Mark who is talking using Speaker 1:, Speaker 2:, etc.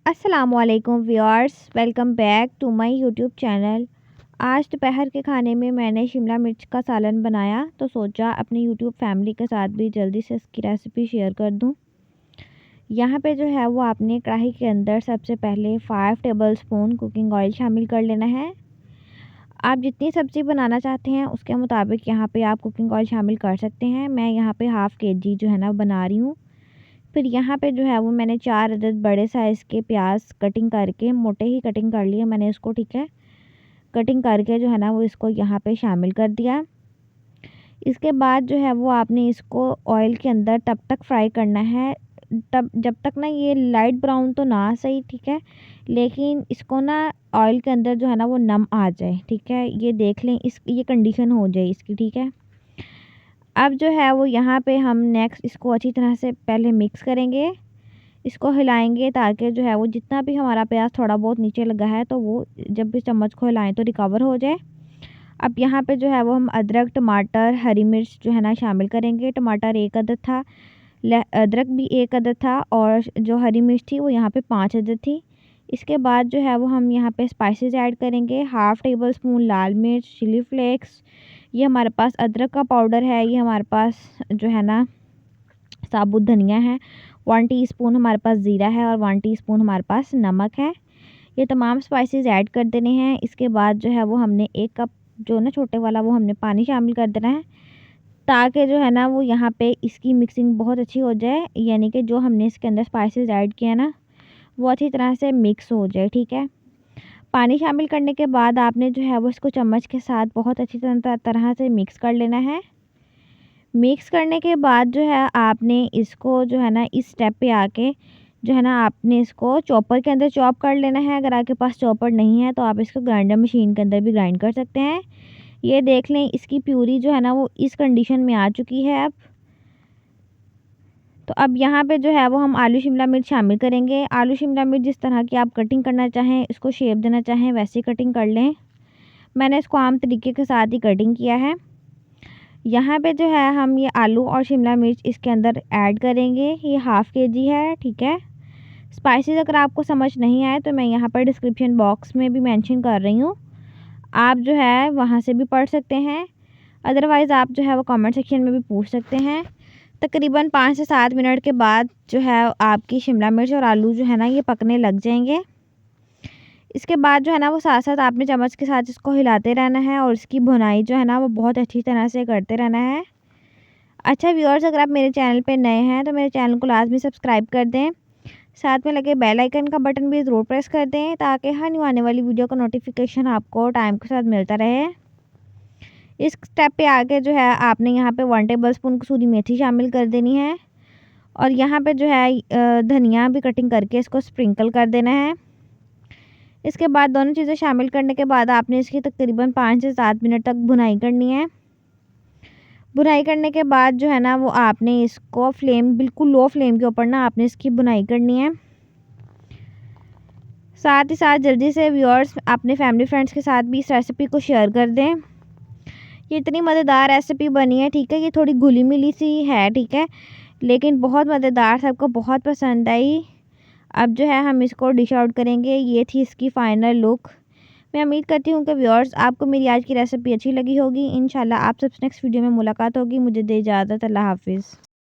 Speaker 1: अस्सलामुअलैकुम viewers, welcome back to my YouTube channel. आज दोपहर के खाने में मैंने शिमला मिर्च का सालन बनाया तो सोचा अपनी यूट्यूब फैमिली के साथ भी जल्दी से इसकी रेसिपी शेयर कर दूं। यहाँ पे जो है वो आपने कढ़ाई के अंदर सबसे पहले 5 टेबलस्पून कुकिंग ऑयल शामिल कर लेना है। आप जितनी सब्ज़ी बनाना चाहते हैं उसके मुताबिक यहाँ पर आप कुकिंग ऑयल शामिल कर सकते हैं। मैं यहाँ पर हाफ़ kg जो है ना बना रही हूँ। फिर यहाँ पे जो है वो मैंने 4 अदद बड़े साइज़ के प्याज कटिंग करके मोटे ही कटिंग कर लिए मैंने इसको, ठीक है। कटिंग करके जो है ना वो इसको यहाँ पे शामिल कर दिया। इसके बाद जो है वो आपने इसको ऑयल के अंदर तब तक फ्राई करना है तब जब तक ना ये लाइट ब्राउन तो ना सही, ठीक है, लेकिन इसको ना ऑयल के अंदर जो है ना वो नम आ जाए, ठीक है। ये देख लें, ये कंडीशन हो जाए इसकी, ठीक है। अब जो है वो यहाँ पे हम नेक्स्ट इसको अच्छी तरह से पहले मिक्स करेंगे, इसको हिलाएंगे ताकि जो है वो जितना भी हमारा प्याज थोड़ा बहुत नीचे लगा है तो वो जब भी चम्मच को हिलाएं तो रिकवर हो जाए। अब यहाँ पे जो है वो हम अदरक, टमाटर, हरी मिर्च जो है ना शामिल करेंगे। टमाटर 1 अदद था, अदरक भी 1 अदद था और जो हरी मिर्च थी वो यहाँ पे 5 अदद थी। इसके बाद जो है वो हम यहाँ पे स्पाइसेस ऐड करेंगे। हाफ़ टेबल स्पून लाल मिर्च, चिली फ्लेक्स, ये हमारे पास अदरक का पाउडर है, ये हमारे पास जो है ना साबुत धनिया है, 1 टीस्पून हमारे पास ज़ीरा है और 1 टीस्पून हमारे पास नमक है। ये तमाम स्पाइसेस ऐड कर देने हैं। इसके बाद जो है वो हमने 1 कप जो ना छोटे वाला वो हमने पानी शामिल कर देना है ताकि जो है ना वो यहाँ पे इसकी मिक्सिंग बहुत अच्छी हो जाए, यानी कि जो हमने इसके अंदर स्पाइसेस ऐड किया ना वो अच्छी तरह से मिक्स हो जाए, ठीक है। पानी शामिल करने के बाद आपने जो है वो इसको चम्मच के साथ बहुत अच्छी तरह से मिक्स कर लेना है। मिक्स करने के बाद जो है आपने इसको जो है ना इस स्टेप पे आके जो है ना आपने इसको चॉपर के अंदर चॉप कर लेना है। अगर आपके पास चॉपर नहीं है तो आप इसको ग्राइंडर मशीन के अंदर भी ग्राइंड कर सकते हैं। ये देख लें, इसकी प्यूरी जो है ना वो इस कंडीशन में आ चुकी है अब। तो अब यहाँ पे जो है वो हम आलू शिमला मिर्च शामिल करेंगे। आलू शिमला मिर्च जिस तरह की आप कटिंग करना चाहें, इसको शेप देना चाहें वैसे कटिंग कर लें। मैंने इसको आम तरीके के साथ ही कटिंग किया है। यहाँ पे जो है हम ये आलू और शिमला मिर्च इसके अंदर ऐड करेंगे। ये हाफ़ kg है, ठीक है। स्पाइसेस अगर आपको समझ नहीं आए तो मैं यहाँ पर डिस्क्रिप्शन बॉक्स में भी मेंशन कर रही हूँ, आप जो है वहाँ से भी पढ़ सकते हैं। अदरवाइज़ आप जो है वो कमेंट सेक्शन में भी पूछ सकते हैं। तकरीबन 5 से 7 मिनट के बाद जो है आपकी शिमला मिर्च और आलू जो है ना ये पकने लग जाएंगे। इसके बाद जो है ना वो साथ साथ आपने चम्मच के साथ इसको हिलाते रहना है और इसकी भुनाई जो है ना वो बहुत अच्छी तरह से करते रहना है। अच्छा व्यूअर्स, अगर आप मेरे चैनल पे नए हैं तो मेरे चैनल को लाजमी सब्सक्राइब कर दें, साथ में लगे बेल आइकन का बटन भी ज़रूर प्रेस कर दें ताकि हर न्यू आने वाली वीडियो का नोटिफिकेशन आपको टाइम के साथ मिलता रहे। इस स्टेप पे आके जो है आपने यहाँ पे 1 टेबलस्पून कसूरी मेथी शामिल कर देनी है और यहाँ पे जो है धनिया भी कटिंग करके इसको स्प्रिंकल कर देना है। इसके बाद दोनों चीज़ें शामिल करने के बाद आपने इसकी तकरीबन 5 से 7 मिनट तक भुनाई करनी है। भुनाई करने के बाद जो है ना वो आपने इसको बिल्कुल लो फ्लेम के ऊपर ना आपने इसकी भुनाई करनी है। साथ ही साथ जल्दी से व्यूअर्स अपने फैमिली फ्रेंड्स के साथ भी इस रेसिपी को शेयर कर दें। ये इतनी मज़ेदार रेसिपी बनी है, ठीक है। ये थोड़ी घुली मिली सी है, ठीक है, लेकिन बहुत मज़ेदार, सबको बहुत पसंद आई। अब जो है हम इसको डिश आउट करेंगे। ये थी इसकी फ़ाइनल लुक। मैं उम्मीद करती हूँ कि व्यूअर्स आपको मेरी आज की रेसिपी अच्छी लगी होगी। इंशाल्लाह आप सबसे नेक्स्ट वीडियो में मुलाकात होगी। मुझे दे इजाज़त। अल्लाह हाफ़िज़।